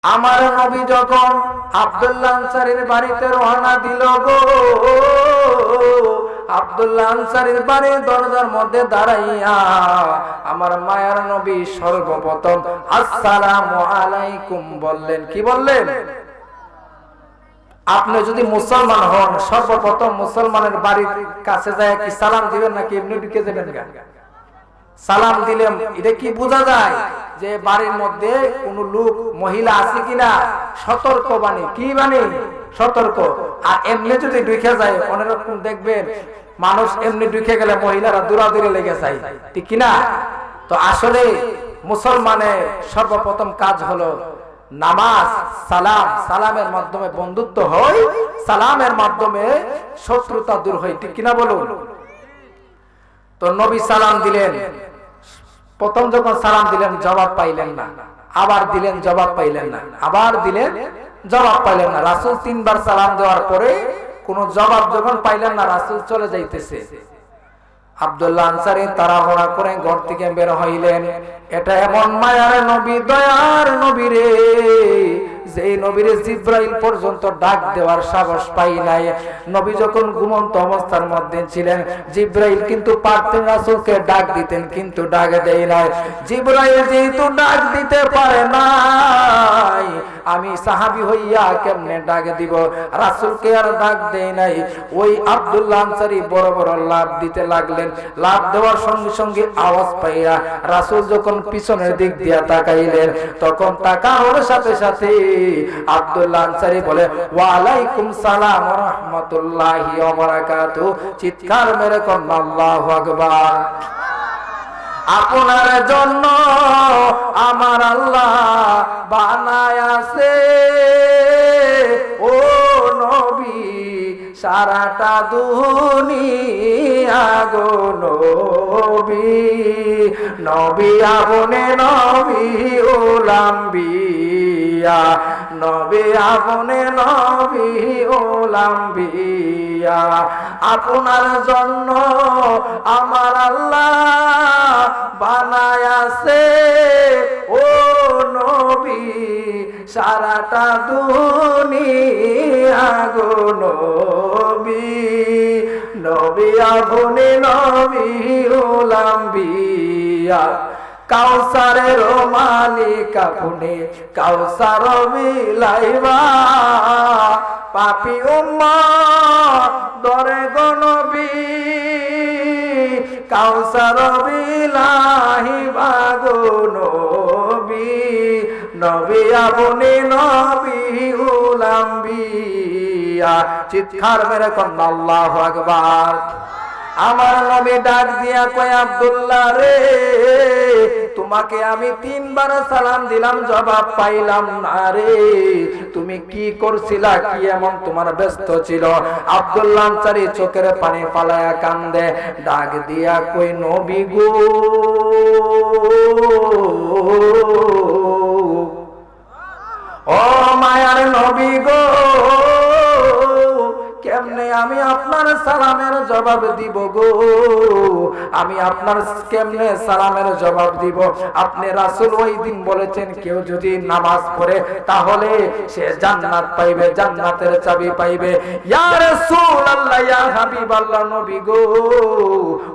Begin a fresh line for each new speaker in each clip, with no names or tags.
আমার নবী যখন আব্দুল্লাহ আনসারীর বাড়িতে রওনা দিল গো, আব্দুল্লাহ আনসারীর বাড়ির দরজার মধ্যে দাঁড়াইয়া আমার মায়ার নবী সর্বপ্রথম আসসালামু আলাইকুম বললেন। কি বললেন? আপনি যদি মুসলমান হন, সর্বপ্রথম মুসলমানের বাড়ির কাছে যায় কি সালাম দিবেন নাকি এমনি ঢুকে যাবেন? সালাম দিলেন, এটা কি বোঝা যায় যে বাড়ির মধ্যে কোন লোক মহিলা আছে কিনা? সতর্ক বাণী। কি বাণী? সতর্ক। আর এমনি যদি ঢুকে যায়, অন্যরকম দেখবেন মানুষ এমনি ঢুকে গেলে মহিলারা দৌড়াদৌড়ি লেগে যায়, ঠিক কিনা? তো আসলে মুসলমানের সর্বপ্রথম কাজ হলো নামাজ, সালাম। সালামের মাধ্যমে বন্ধুত্ব হয়, সালামের মাধ্যমে শত্রুতা দূর হয়, ঠিক কিনা বলুন? তো নবী সালাম দিলেন, প্রথম যখন সালাম দিলেন জবাব পাইলেন না, আবার দিলেন জবাব পাইলেন না, আবার দিলেন জবাব পাইলেন না। রাসূল তিনবার সালাম দেওয়ার পরে কোনো জবাব যখন পাইলেন না, রাসূল চলে যাইতেছে। আব্দুল্লাহ আনসারী তাড়াহুড়া করে ঘর থেকে বের হইলেন। এটা এমন মায়ার নবী, দয়ার নবী রে, যে নবীরে জিব্রাইল পর্যন্ত ডাক দেওয়ার সাহস পাই নাই। নবী যখন ঘুমন্ত অবস্থার মধ্যে ছিলেন, জিব্রাইল কিন্তু পারতেন রাসূলকে ডাক দিতেন, কিন্তু ডাক দেয় নাই। জিব্রাইল যেহেতু ডাক দিতে পারে নাই, আমি সাহাবী হইয়া কেমনে ডাক দিব? রাসূলকে আর ডাক দেয় নাই। ওই আব্দুল্লাহ আনসারী বড় বড় লাফ দিতে লাগলেন। লাফ দেওয়ার সঙ্গে সঙ্গে আওয়াজ পাইয়া রাসূল যখন পিছনের দিক দিয়া তাকাইলেন, তখন তাকানোর সাথে সাথে আব্দুল্লাহ আনসারী বলে, ওয়া আলাইকুম সালাম ওয়া রাহমাতুল্লাহি ওয়া বারাকাতুহু। চিৎকার মেরে কোন আল্লাহু আকবার। আপনার জন্য আমার আল্লাহ বানায়াছে ও নবী সারাটা দুনিয়া গো নবী। নবী আপনি নবী উলাম্বিয়া, নবী আপনি নবী উলাম্বিয়া। আপনার জন্য আমার আল্লাহ বানায়াছে ও নবী সারাটা দুনিয়া গো নবী। নবী আপনি নবী উলাম্বিয়া। কাউসারের মালিক আপনি, কাউসার বিলাইবা পাপী উম্মত দরে গো নবী। কাউসার বিলাইবা গো নবী। নবী আপনি নবী উলাম্বিয়া। চিৎকার মেরে কোন আল্লাহু আকবার। আমার নবী ডাক দিয়া কয়, আব্দুল্লাহ রে, তোমাকে আমি তিনবার সালাম দিলাম, জবাব পাইলাম না রে। তুমি কি করছিলা? কি এমন তোমার ব্যস্ত ছিল? আব্দুল্লাহ আনসারী চোখের পানি ফালায়া কান্দে। ডাক দিয়া কই, নবী গো, ও মায়ার নবী গো, কেমনে আমি আপনার সালামের জবাব দিব গো? আমি আপনার কেমনে সালামের জবাব দিব? আপনি রাসূল ওই দিন বলেছেন, কেউ যদি নামাজ পড়ে তাহলে সে জান্নাত পাইবে, জান্নাতের চাবি পাইবে। ইয়া রাসূলুল্লাহ, ইয়া হাবিবাল্লাহ, নবী গো,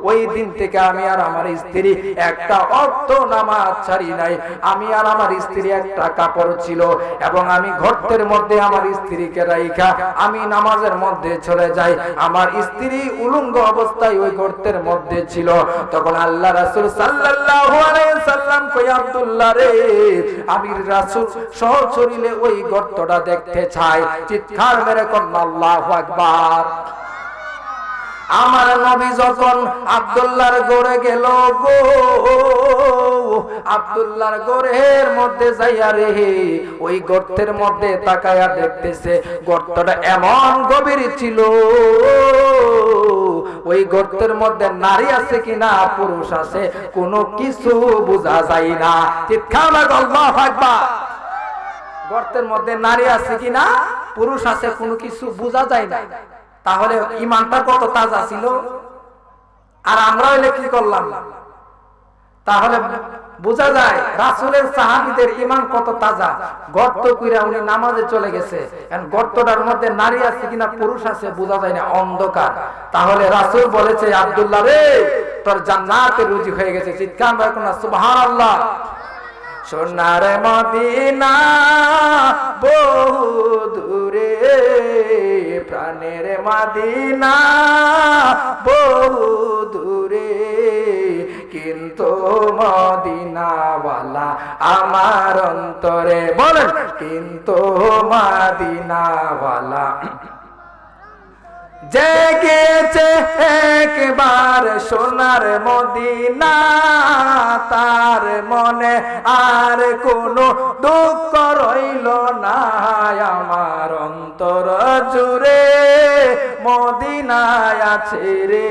ওই দিন থেকে আমি আর আমার স্ত্রী একটা ওয়াক্ত নামাজ ছাড়ি নাই। আমি আর আমার স্ত্রী একটা কাপড় ছিল, এবং আমি ঘরের মধ্যে আমার স্ত্রীকে রাইখা আমি নামাজের মধ্যে চলে যাই। আমার স্ত্রী উলঙ্গ অবস্থায় ওই গর্তের মধ্যে ছিল। তখন আল্লাহ রাসূল সাল্লাল্লাহু আলাইহি সাল্লাম কই, আব্দুল্লাহ রে, আমি রাসূল সশরীরে ওই গর্তটা দেখতে চাই। চিৎকার মেরে কোন আল্লাহু আকবার। আমার নবী যখন আব্দুল্লাহর ঘরে গেল গো, আব্দুল্লাহর ঘরের মধ্যে যাইয়া রে, ওই গর্তের মধ্যে তাকায়া দেখতেছে গর্তটা এমন গভীর ছিল, ওই গর্তের মধ্যে নারী আছে কিনা পুরুষ আছে কোনো কিছু বোঝা যায় না। চিৎকার মেরে আল্লাহু আকবার। গর্তের মধ্যে নারী আছে কিনা পুরুষ আছে কোনো কিছু বোঝা যায় না। তাহলে ঈমানটা কত তাজা ছিল। আর আমরা হইলে কি করলাম? তাহলে বোঝা যায় রাসূলের সাহাবীদের ঈমান কত তাজা। গর্ত কইরা উনি নামাজে চলে গেছে, এখন গর্তটার মধ্যে নারী আছে কিনা পুরুষ আছে বোঝা যায় না, অন্ধকার। তাহলে রাসূল বলেছে, আব্দুল্লাহ রে তোর জান্নাতে রুজি হয়ে গেছে। চিৎকার করে না সুবহানাল্লাহ। সোনার মদিনা বহু দূরে, প্রাণের মদিনা বহু দূরে, কিন্তু মদিনাওয়ালা আমার অন্তরে। বলেন, কিন্তু মদিনাওয়ালা জেগেছে একবার সোনার মদিনা, তার মনে আর কোনো দুঃখ রইল না। আমার অন্তর জুড়ে মদিনায় আছে রে,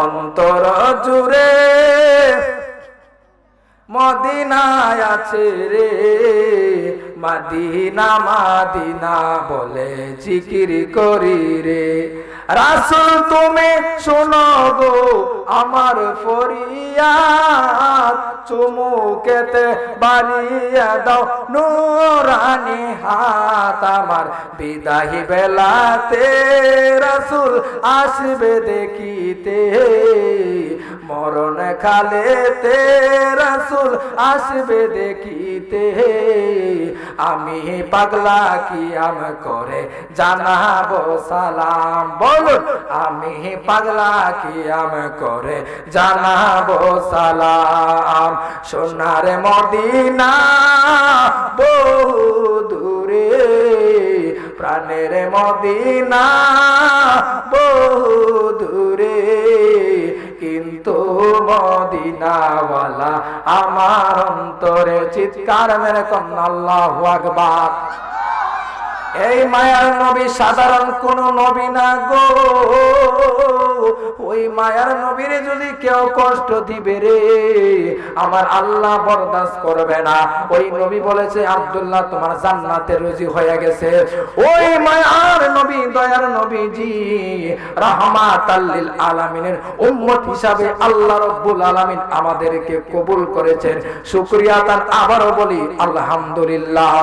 অন্তর জুড়ে মদিনায় আছে রে। মদিনা মদিনা বলে জিকির করি রে। রাসূল তুমি শোনো গো আমার ফরিয়াদ, চুমুকেতে বাড়িয়ে দাও নূরানি হাত। আমার বিদায় বেলাতে রাসূল আসবে দেখিতে, মরণ কালেতে রাসূল আসবে দেখিতে। আমি পাগলা কিয়াম করে জানাবো সালাম। বলুন, আমি পাগলা কিয়াম করে জানাবো সালাম। সোনার মদিনা বহু দূরে, প্রাণের মদিনা বহু দূরে, কিন্তু মদিনাওয়ালা আমার অন্তরে। চিৎকার মেরে কন্যা আল্লাহু আকবার। এই মায়ার নবী সাধারণ কোন নবী না গো, ওই মায়ার নবীরে যদি কেউ কষ্ট দিবে রে আমার আল্লাহ বরদাস্ত করবে না। ওই নবী বলেছে, আব্দুল্লাহ তোমার জান্নাতে রুজি হয়ে গেছে। ওই মায়ার নবী দয়ার নবীজি রাহমাতাল লিল আলামিনের উম্মত হিসাবে আল্লাহ রাব্বুল আলামিন আমাদেরকে কবুল করেছেন। শুকরিয়া তার আবারও বলি আলহামদুলিল্লাহ।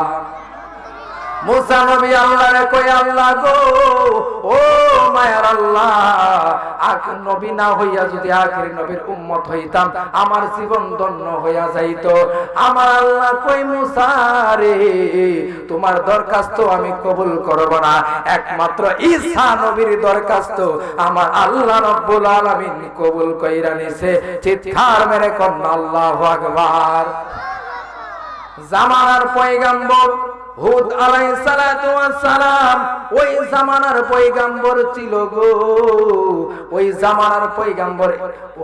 মুসা নবী আল্লাহরে কই, আল্লাহ গো ও মায়ার আল্লাহ, আখির নবী না হইয়া যদি আখির নবীর উম্মত হইতাম আমার জীবন ধন্য হইয়া যাইত। আমার আল্লাহ কই, মুসা রে তোমার দরখাস্ত আমি কবুল করব না, একমাত্র ঈসা নবীর দরখাস্ত আমার আল্লাহ রাব্বুল আলামিন কবুল কইরা নিছে। চিৎকার মেরে কন্যা আল্লাহু আকবার। জামানার পয়গম্বর হুদ আলাইহিস সালাতু ওয়াস সালাম ওই জামানার পয়গম্বর ছিল গো। ওই জামানার পয়গম্বর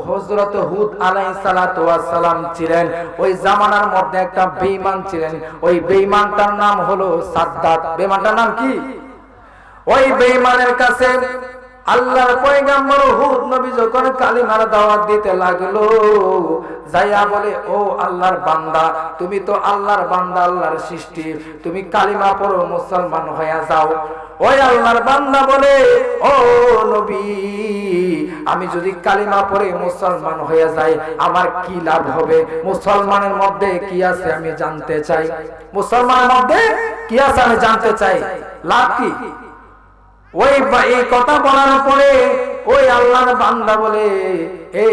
হযরত হুদ আলাইহিস সালাতু ওয়াস সালাম ছিলেন। ওই জামানার মধ্যে একটা বেঈমান ছিলেন, ওই বেঈমানটার নাম হলো সাদ্দাত। বেঈমানটার নাম কি? ওই বেঈমানের কাছে আল্লাহর পয়গম্বর হুদ নবী যখন কালিমার দাওয়াত দিতে লাগলো, যাইয়া বলে, ও আল্লাহর বান্দা, তুমি তো আল্লাহর বান্দা, আল্লাহর সৃষ্টি, তুমি কালিমা পড়ো, মুসলমান হয়ে যাও। ওই আল্লাহর বান্দা বলে, ও নবী, আমি যদি কালিমা পড়ে মুসলমান হয়ে যাই আমার কি লাভ হবে? মুসলমানের মধ্যে কি আছে আমি জানতে চাই। মুসলমানের মধ্যে কি আছে আমি জানতে চাই, লাভ কি? ওই এই কথা বলার পরে ওই আল্লাহর বান্দা বলে, হে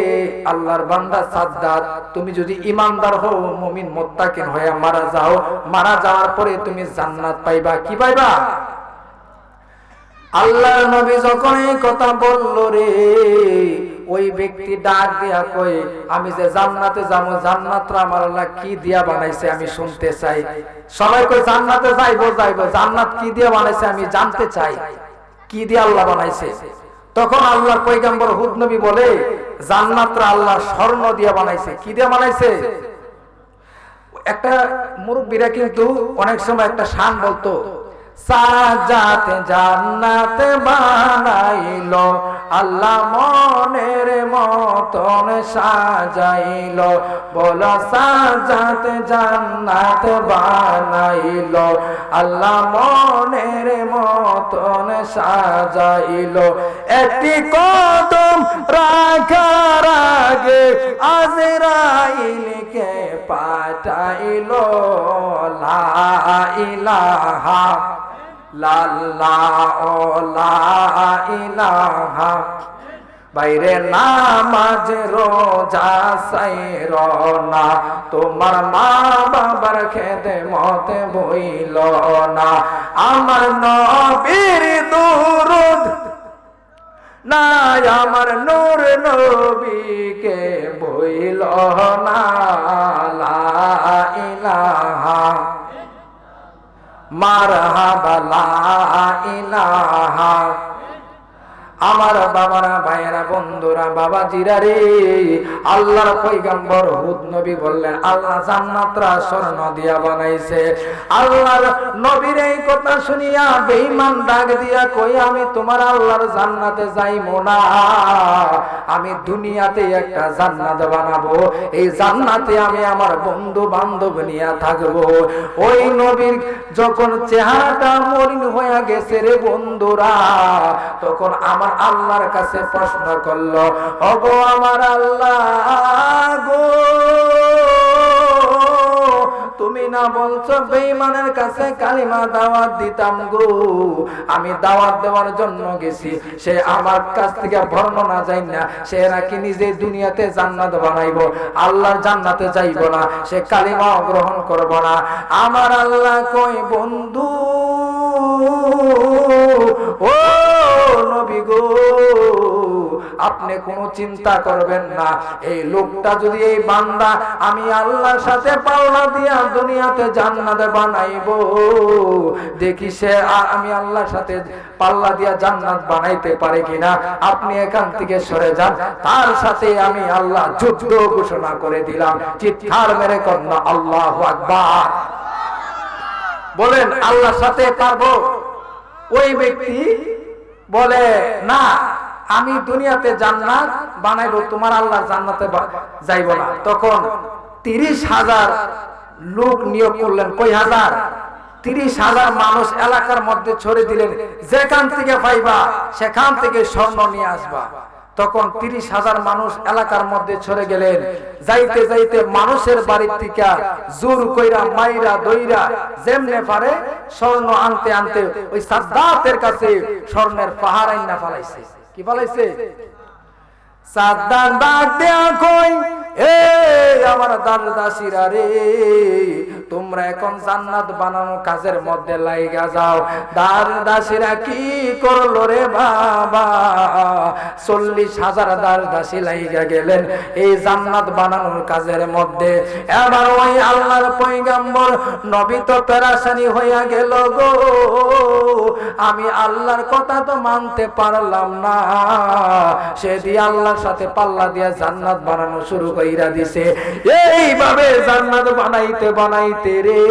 আল্লাহর বান্দা সাদ্দাত, তুমি যদি ইমানদার হও, মুমিন মুত্তাকিন হয়ে মারা যাও, মারা যাওয়ার পরে তুমি জান্নাত পাইবা। কি পাইবা? আল্লাহর নবী যখন এই কথা বলল রে, ওই ব্যক্তি ডাক দিয়া কই, আমি যে জান্নাতে যাবো, জান্নাতটা আমার আল্লাহ কি দিয়া বানাইছে আমি শুনতে চাই। সবাই কই জান্নাতে যাইবো যাইবো, জান্নাত কি দিয়া বানাইছে আমি জানতে চাই, কি দিয়ে আল্লাহ বানাইছে। তখন আল্লাহর পয়গম্বর হুদ নবী বলে, জান্নাতটা আল্লাহ স্বর্ণ দিয়ে বানাইছে। কি দিয়ে বানাইছে? একটা মুরব্বীরা কিন্তু অনেক সময় একটা শান বলতো, সাজাতে জান্নাত বানাইলো আল্লাহ মনের মতন সাজাইল, বলো সাজাত জান্নাত বানাইল, আল্লাহ মনের মতন সাজাইল। একটি কদম রাখার আগে আজরাইলকে পাঠাইল, লা ইলাহা ইল্লাল্লাহ লা ইলাহা। বাইরে নামাজ রোজা সাইর না, তোমার মা বাবার খেদমত বইল না, আমার নবীর দুরূদ না, আমার নূর নবীকে বইল না, লা ইলাহা মারহাবা লা ইলাহা। আমার বাবারা, ভাইয়েরা, বন্ধুরা, বাবাজিরা রে, আল্লাহর পয়গম্বর হুদ নবী বললেন আল্লাহ জান্নাতরা স্বর্ণ দিয়া বানাইছে। আল্লাহর নবীর এই কথা শুনিয়া বেঈমান ডাক দিয়া কই, আমি তোমার আল্লাহর জান্নাতে যাইবো না, আমি দুনিয়াতে একটা জান্নাত বানাবো, এই জান্নাতে আমি আমার বন্ধু বান্ধব নিয়ে থাকবো। ওই নবীর যখন চেহারাটা মলিন হয়ে গেছে রে বন্ধুরা, তখন আমার আল্লাহর কাছে প্রশ্ন করলো, ওগো আমার আল্লাহ গো, তুমি না বলছো বেঈমানের কাছে কালিমা দাওয়াত দিতাম গো, আমি দাওয়াত দেওয়ার জন্য গেছি, সে আমার কাছ থেকে বর্ণনা যাই না, সে নাকি নিজে দুনিয়াতে জান্নাত বানাইবো, আল্লাহর জান্নাতে যাইবো না, সে কালিমা গ্রহণ করবো না। আমার আল্লাহ কই, বন্ধু ও নবী গো, আপনি কোনো চিন্তা করবেন না, এই লোকটা যদি, এই বান্দা আমি আল্লাহর সাথে পাল্লা দিয়া দুনিয়াতে জান্নাত বানাইবো, দেখি সে আমি আল্লাহর সাথে পাল্লা দিয়া জান্নাত বানাইতে পারে কিনা, আপনি এখান থেকে সরে যান, তার সাথে আমি আল্লাহ যুদ্ধ ঘোষণা করে দিলাম। চিৎকার মেরে কন্যা আল্লাহু আকবার বলেন, আল্লাহর সাথে পারবো? ওই ব্যক্তি বলে না, আমি দুনিয়াতে জান্নাত বানাইবো, তোমার আল্লাহর জান্নাতে যাইব না। তখন 30,000 লোক নিয়োগ করলেন। কয় হাজার? 30,000 মানুষ এলাকার মধ্যে ছড়ে দিলেন, যেখান থেকে পাইবা সেখান থেকে স্বর্ণ নিয়ে আসবা। তখন 30,000 মানুষ এলাকার মধ্যে ছড়ে গেলেন। যাইতে যাইতে মানুষের বাড়ির থেকে জোর কইরা মাইরা দইরা যেমনে পারে স্বর্ণ আনতে আনতে ওই সাদ্দাতের কাছে স্বর্ণের পাহাড় আইনা ফলাইছে। কি ফলাইছে? সাদ্দাত ডাক দেয়া কই, এ আমার দাসীরা রে, তোমরা এখন জান্নাত বানানো কাজের মধ্যে লাইগা যাও। দাসীরা কি করলো রে বাবা? 40,000 দাসী লাইগা গেলেন এই জান্নাত বানানোর কাজের মধ্যে। এবার ওই আল্লাহর পয়গম্বর নবী তো পেরেশানি হইয়া গেল গো, আমি আল্লাহর কথা তো মানতে পারলাম না, সে দিয়ে আল্লাহর সাথে পাল্লা দিয়া জান্নাত বানানো শুরু কইরা দিছে। এইভাবে জান্নাত বানাইতে বানাইতে রে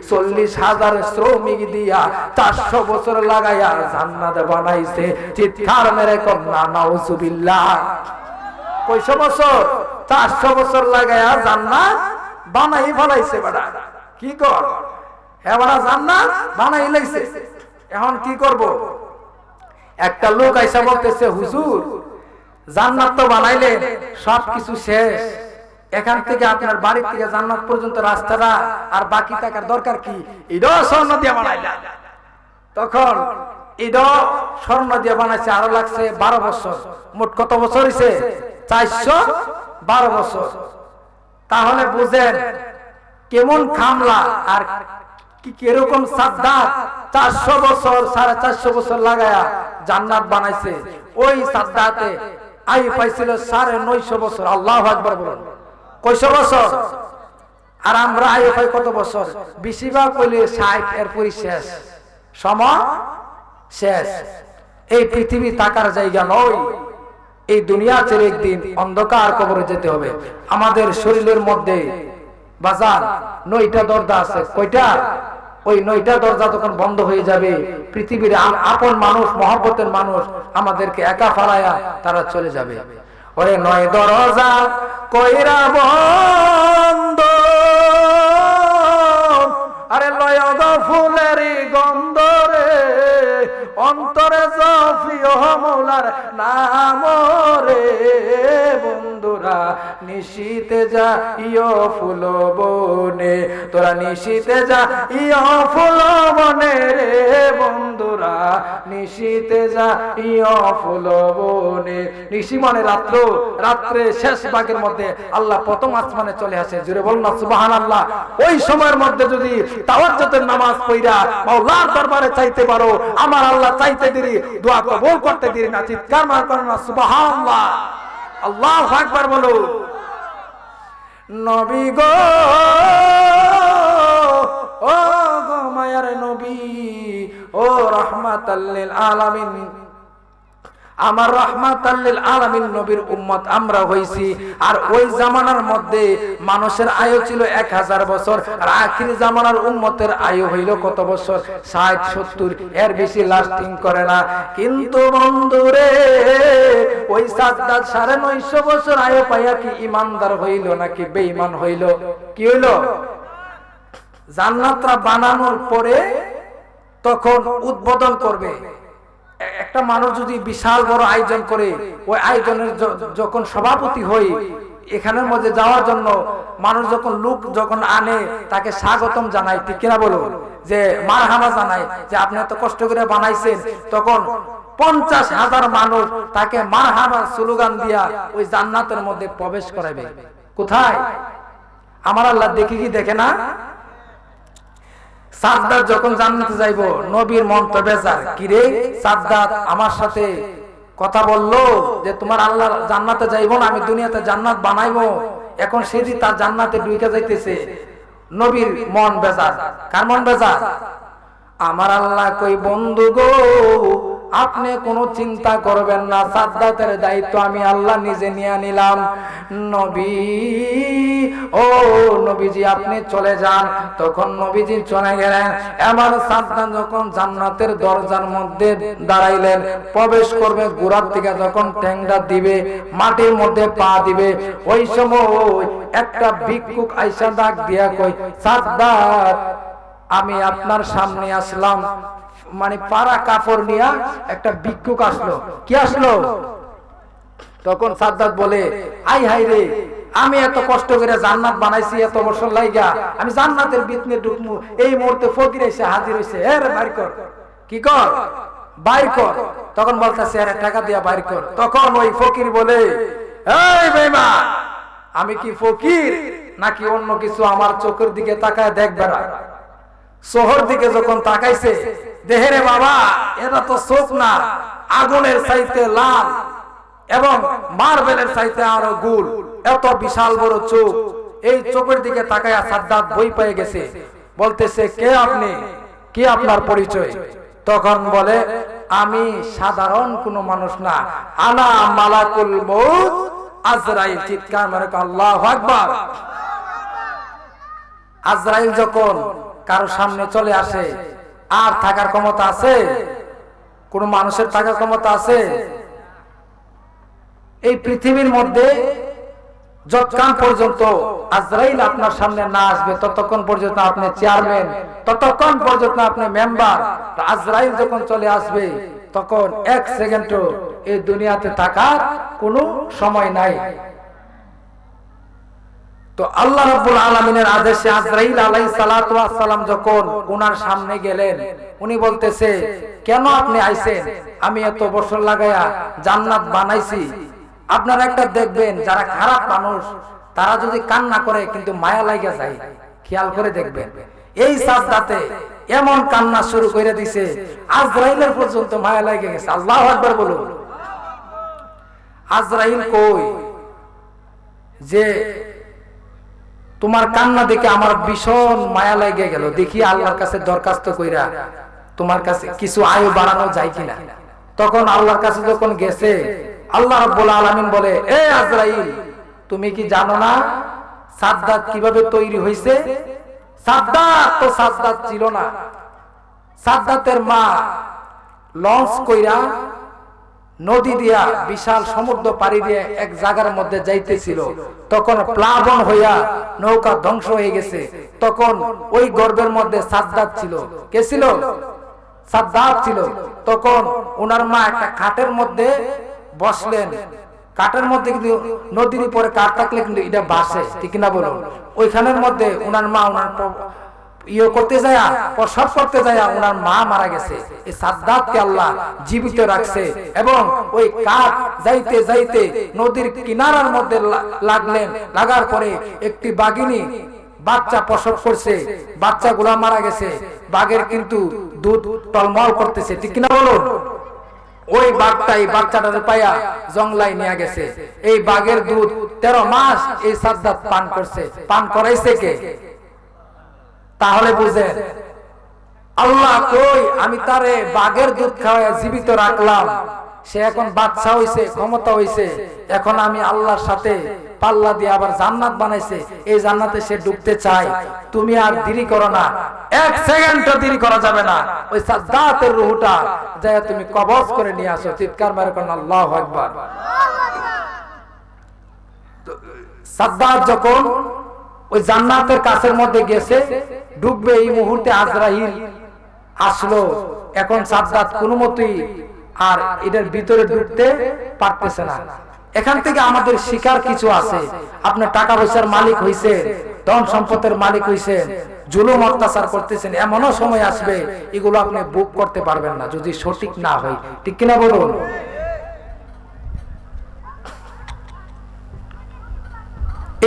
40,000 শ্রমিক দিয়া 400 বছর লাগাইয়া জান্নাত বানাইছে। চিৎকার মেরে কন্যা নাউজুবিল্লাহ। কয়শো বছর? 400 বছর লাগাইয়া জান্নাত বানাই ফলাইছে। বেটা কি কর, এবার জান্নাত বানাই লাইছে। এখন কি করব? একটা লোক আইসা বলতেছে, হুজুর জান্নাত তো বানাইলে সবকিছু শেষ, এখান থেকে আপনার বাড়ি থেকে জান্নাত পর্যন্ত রাস্তাটা আর বাকি টাকার দরকার কি? এটাও স্বর্ণ দিয়ে বানাইলা। তখন এটাও স্বর্ণ দিয়ে বানাইছে, আরো লাগছে 12 বছর। মোট কত বছর হইছে? 412 বছর। তাহলে বুঝেন কেমন খামলা আর কি কিরকম সাদ্দাত 400 বছর 450 বছর লাগায়া জান্নাত বানাইছে। ওই সাদ্দাতে আয়ু পাইছিল 950 বছর। আল্লাহু আকবার বলুন। কয়শো বছর? আর আমরা আয়ু পাই কত বছর? বেশিরভাগ কইলে 60, এরপরই শেষ, সময় শেষ। এই পৃথিবী থাকার জায়গা নয়, এই দুনিয়া ছেড়ে একদিন অন্ধকার কবরে যেতে হবে। আমাদের শরীরের মধ্যে বাজার 9টা দরজা আছে। কয়টা? ওই 9টা দরজা যখন বন্ধ হয়ে যাবে, পৃথিবীর আপন মানুষ, মহব্বতের মানুষ আমাদেরকে একা ফালায়া তারা চলে যাবে। ওরে 9 দরজা কইরা বন্ধ, আরে লয় গো ফুলের গন্ধ রে, অন্তরে জফিও মৌলার নাম রে। বন্ধুরা নিশীতে যা ইয়ো ফুল বনে, তোরা নিশীতে যা ইয়ো ফুল বনে রে। বন্ধুরা নিশীতে যা ইয়ো ফুল বনে। নিশি মানে রাত্র, রাত্রে শেষ ভাগের মধ্যে আল্লাহ প্রথম আসমানে চলে আসে। জোরে বল না সুবহানাল্লাহ। ওই সময়ের মধ্যে যদি তাওয়াজ্জুদের নামাজ পড়া মাওলার দরবারে চাইতে পারো, আমার আল্লাহ চাইতে দেরি, দোয়া কবুল করতে দেরি না। চিৎকার মার করো না সুবহানাল্লাহ, আল্লাহু আকবার বলো। নবী গো, ও গো মায়ার নবী, ও রাহমাতাল লিল আলামিন, আমার রাহমাতাল লিল আলামিন নবীর উম্মত আমরা হইছি। আর ওই জামানার মধ্যে মানুষের আয়ু ছিল 1000 বছর, আর আখিরি জামানার উম্মতের আয়ু হইল কত বছর? 60-70, এর বেশি লাস্টিং করে না। কিন্তু বন্ধুরে ওই সাদ্দাত 950 বছর আয়ু পাইয়া কি ইমানদার হইল নাকি বেঈমান হইল? কি হইল? জান্নাতটা বানানোর পরে তখন উদ্বোধন করবে। একটা মানুষ যদি বিশাল বড় আয়োজন করে, ওই আয়োজনের যখন সভাপতি হই, এখানের মধ্যে যাওয়ার জন্য মানুষ যখন লোক যখন আনে, তাকে স্বাগতম জানায়, ঠিক কিনা বলো, যে মারহাবা জানায়, যে আপনি এত কষ্ট করে বানাইছেন। তখন 50,000 মানুষ তাকে মারহাবা স্লোগান দিয়া ওই জান্নাতের মধ্যে প্রবেশ করাবে। কোথায়? আমার আল্লাহ দেখি কি দেখে না? সাদ্দাত যখন জান্নাতে যাইবো, নবীর মন তো বেজার। কি রে সাদ্দাত আমার সাথে কথা বললো যে তোমার আল্লাহ জান্নাতে যাইবো না, আমি দুনিয়াতে জান্নাত বানাইবো। এখন সে যে তার জান্নাতে ঢুকে যাইতেছে, নবীর মন বেজার। কার মন বেজার? আমার আল্লাহ কই, বন্ধু গো আপনি কোনো চিন্তা করবেন না, সাদ্দাতের দায়িত্ব আমি আল্লাহ নিজে নিয়ে নিলাম। নবী, ও নবীজি আপনি চলে যান। তখন নবীজি চলে গেলেন। এবার সাদ্দাত যখন জান্নাতের দরজার মধ্যে দাঁড়াইলেন, প্রবেশ করবে, গোড়ার দিকে যখন ঠ্যাংটা দিবে, মাটির মধ্যে পা দিবে, ওই সময় একটা ভিক্ষুক আইসা ডাক দিয়া কই, সাদ্দাত আমি আপনার সামনে আসলাম। মানে পাড়া কাপড় নিয়ে একটা ভিক্ষুক আসলো। কি আসলো? তখন সাদ্দাত বলে, আই হাই রে, আমি এত কষ্ট করে জান্নাত বানাইছি, এত বছর লাইগা আমি জান্নাতের ভিতরে ঢুকমু, এই মুহূর্তে ফকির এসে হাজির হইছে। এর বাইর কর। কি কর? বাইর কর। তখন বলতেছে, আরে টাকা দিয়া বাইর কর। তখন ওই ফকির বলে, এই বেঈমান, আমি কি ফকির নাকি অন্য কিছু? আমার চোখের দিকে তাকায় দেখবে না। শহর দিকে যখন তাকাইছে, দেহেরে বাবা, এটা তো চোখ না, আগুনের চাইতে লাল এবং মার্বেলের চাইতে আরো গোল, এত বিশাল বড় চোখ। এই চোখের দিকে তাকায়া সাদ্দাত বই পেয়ে গেছে। বলতেছে, কে আপনি? কি আপনার পরিচয়? তখন বলে, আমি সাধারণ কোন মানুষ না, আনা মালাকুল মউত আজরাইল। চিৎকার মারে আল্লাহু আকবার। আজরাইল যখন কারো সামনে চলে আসে, আর থাকার ক্ষমতা আছে? কোন মানুষের থাকার ক্ষমতা আছে? এই পৃথিবীর মধ্যে যতক্ষণ পর্যন্ত আজরাইল আপনার সামনে না আসবে, ততক্ষণ পর্যন্ত আপনি চেয়ারম্যান, ততক্ষণ পর্যন্ত আপনি মেম্বার। আজরাইল যখন চলে আসবে, তখন 1 সেকেন্ডও এই দুনিয়াতে থাকার কোনো সময় নাই। তো আল্লাহ রাব্বুল আলামিনের আদেশে আজরাইল আলাইহিস সালাতু ওয়াস সালাম যখন ওনার সামনে গেলেন, উনি বলতেছে, কেন আপনি আইছেন? আমি এত বছর লাগায়া জান্নাত বানাইছি। আপনারা একটা দেখবেন, যারা খারাপ মানুষ তারা যদি কান্না করে কিন্তু মায়া লাগা যায়, খেয়াল করে দেখবেন। এই সাদ্দাতে এমন কান্না শুরু করে দিছে, আজরাইলের পর্যন্ত মায়া লাগে গেছে। আল্লাহু আকবার বলুন। আজরাইল কই যে তোমার কান্না দেখে আমার ভীষণ মায়া লেগে গেল, দেখি আল্লাহর কাছে দরখাস্ত কইরা তোমার কাছে কিছু আয়ু বাড়ানো যায় কিনা। তখন আল্লাহর কাছে যখন গেছে, আল্লাহ রাব্বুল আলামিন বলে, এ আজরাইল, তুমি কি জানো না সাদ্দাত কিভাবে তৈরি হয়েছে? সাদ্দাত তো সাদ্দাত ছিল না। সাদ্দাতের মা লঞ্চ কইরা নদী দিয়া বিশাল সমুদ্র পাড়ি দিয়ে এক জায়গার মধ্যে যাইতেছিল, তখন প্লাবন হইয়া নৌকা ধ্বংস হয়ে গেছে। তখন ওই গর্ভের মধ্যে সাদ্দাত ছিল। কে ছিল? সাদ্দাত ছিল। তখন ওনার মা একটা খাটের মধ্যে বসলেন। কাঠের মধ্যে কিন্তু নদীর উপরে কাঠ থাকলে কিন্তু এটা ভাসে, ঠিক না বলুন? ওইখানের মধ্যে ওনার মা ওনার করতে যায়, প্রসব করতে যায়, ওনার মা মারা গেছে। এই সাদ্দাতকে আল্লাহ জীবিত রাখছে এবং ওই কাঠ যাইতে যাইতে নদীর কিনারার মধ্যে লাগলেন। লাগার পরে একটি বাঘিনী বাচ্চা প্রসব করছে, বাচ্চাগুলা মারা গেছে। বাঘের কিন্তু দুধ টলমল করতেছে, ঠিক না বলুন? ওই বাঘটা এই বাচ্চাটাকে পাইয়া জংলায় নিয়ে গেছে। এই বাঘের দুধ 13 মাস এই সাদ্দাত পান করছে। পান করাইছে কে? তাহলে বুঝেন আল্লাহ কই আমি তারে বাঘের দুধ খাওয়ায় জীবিত রাখলাম, সে এখন বাচ্চা হইছে, ক্ষমতা হইছে, এখন আমি আল্লাহর সাথে পাল্লা দিয়ে আবার জান্নাত বানাইছে, এই জান্নাতে সে ঢুকতে চায়। তুমি আর দেরি করো না, 1 সেকেন্ডও দেরি করা যাবে না। ওই সাদ্দাতের রূহটা যায় তুমি কবজ করে নিয়ে আসো। চিৎকার মেরে কোন আল্লাহু আকবার। সাদ্দাত যখন ওই জান্নাতের কাছের মধ্যে গেছে, ঢুকবে, এই মুহূর্তে আজরাইল আসলো। এখন সাদ্দাত কোনো মতেই আর এটার ভিতরে ঢুকতে পারতেছে না। এখান থেকে আমাদের শিকার কিছু আছে। আপনার টাকা পয়সার মালিক হইছে, ধন সম্পদের মালিক হইছেন, জুলুম অত্যাচার করতেছেন, এমনও সময় আসবে এগুলো আপনি বুক করতে পারবেন না যদি সঠিক না হয়, ঠিক কিনা বলুন?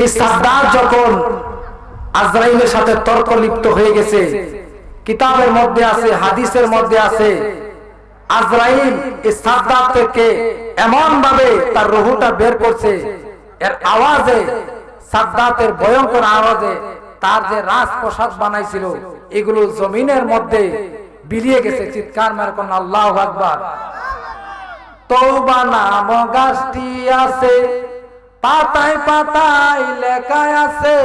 এই সাদ্দাত যখন আজরাইলের সাথে তর্ক লিপ্ত হয়ে গেছে, কিতাবের মধ্যে আছে, হাদিসের মধ্যে আছে, আজরাইল এই সাদ্দাত থেকে এমন ভাবে তার রূহটা বের করছে, এর আওয়াজে, সাদ্দাতের ভয়ঙ্কর আওয়াজে তার যে রাজপ্রাসাদ বানাইছিল এগুলো জমিনের মধ্যে বিলিয়ে গেছে। চিৎকার মেরে কোন আল্লাহু আকবার। তওবা নাম গাছটি আছে, পাতায় পাতায় লেখা আছে,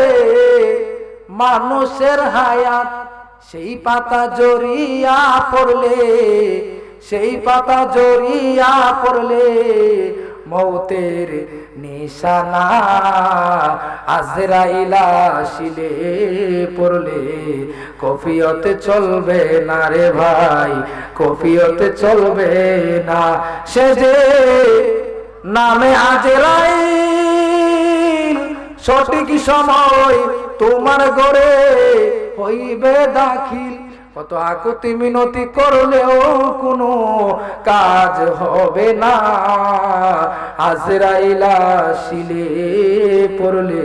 মানুষের হায়াত সেই পাতা জড়িয়া পড়লে, সেই পাতা জড়িয়া পড়লে মৌতের নিশানা, আজরাইল আসিলে পড়লে কফিয়ত চলবে না রে ভাই, কফিয়ত চলবে না। সে যে নামে আজরাইল সঠিক সময় তোমার ঘরে হইবে দাখিল, কত আকুতি মিনতি করলেও কোনো কাজ হবে না, আজরাইল আসিলে পড়লে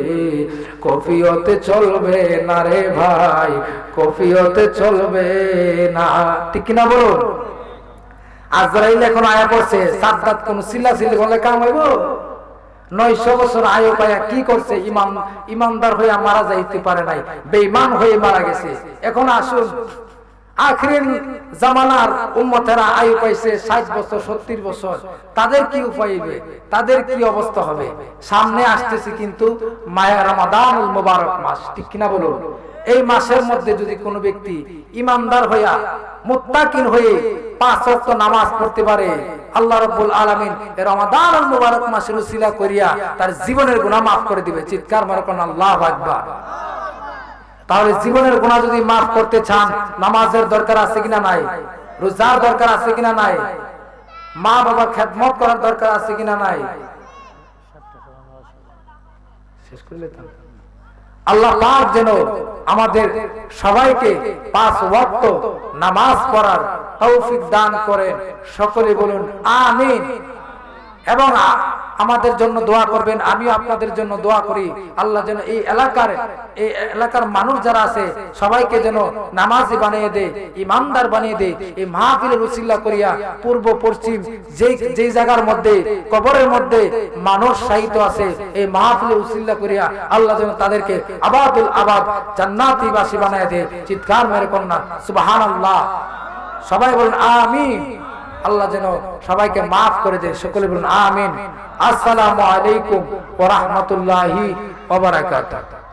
কফিয়ত চলবে না রে ভাই, কফিয়ত চলবে না, ঠিক না বলুন? আজরাইল এখন আয়া পড়ছে, সাদ্দাত কোন চিল্লাচিল্লি করলে কাম হইব? 900 বছর আয়ু পায়া কি করছে? ইমানদার হয়ে মারা যাইতে পারে নাই, বেঈমান হয়ে মারা গেছে। এখন আসুন আখির জামানার উম্মতেরা আয়ু পাইছে 60 বছর 70 বছর, তাদের কি উপায় হবে? তাদের কি অবস্থা হবে? সামনে আসতেছে কিন্তু মায়া রমাদানুল মুবারক মাস, ঠিক কিনা বলুন? এই মাসের মধ্যে যদি কোনো ব্যক্তি ইমানদার হইয়া মুত্তাকিন হয়ে 5 ওয়াক্ত নামাজ পড়তে পারে, আল্লাহ রাব্বুল আলামিন এই রমাদানুল মুবারক মাসের উসিলা করিয়া তার জীবনের গুনাহ maaf করে দিবে। চিৎকার মারো কোন আল্লাহু আকবার। তাহলে জীবনের গুনাহ যদি maaf করতে চান, নামাজের দরকার আছে কিনা নাই? রোজার দরকার আছে কিনা নাই? মা বাবার খেদমত করার দরকার আছে কিনা নাই? শেষ করলে তো আল্লাহ পাক যেন আমাদের সবাইকে 5 ওয়াক্ত নামাজ পড়ার তৌফিক দান করেন। সকলে বলুন আমিন। এবং আমাদের জন্য দোয়া করবেন, আমিও আপনাদের জন্য দোয়া করি। আল্লাহ যেন এই এলাকার মানুষ যারা আছে সবাইকে যেন নামাজি বানিয়ে দেয়, ইমানদার বানিয়ে দেয়। এই মাহফিলের উসিলা করিয়া পূর্ব পশ্চিম যেই জায়গার মধ্যে কবরের মধ্যে মানুষ শায়িত আছে, এই মাহফিলের উসিলা করিয়া আল্লাহ যেন তাদেরকে আবাদুল আবাদ জান্নাতি বাসী বানিয়ে দেয়। চিৎকার মেরে কন্যা সুবহানাল্লাহ। সবাই বলুন আমিন। আল্লাহ যেন সবাইকে maaf করে দেয়। সকলে বলুন আমিন। আসসালামু আলাইকুম ওয়া রাহমাতুল্লাহি ওয়া বারাকাতুহু।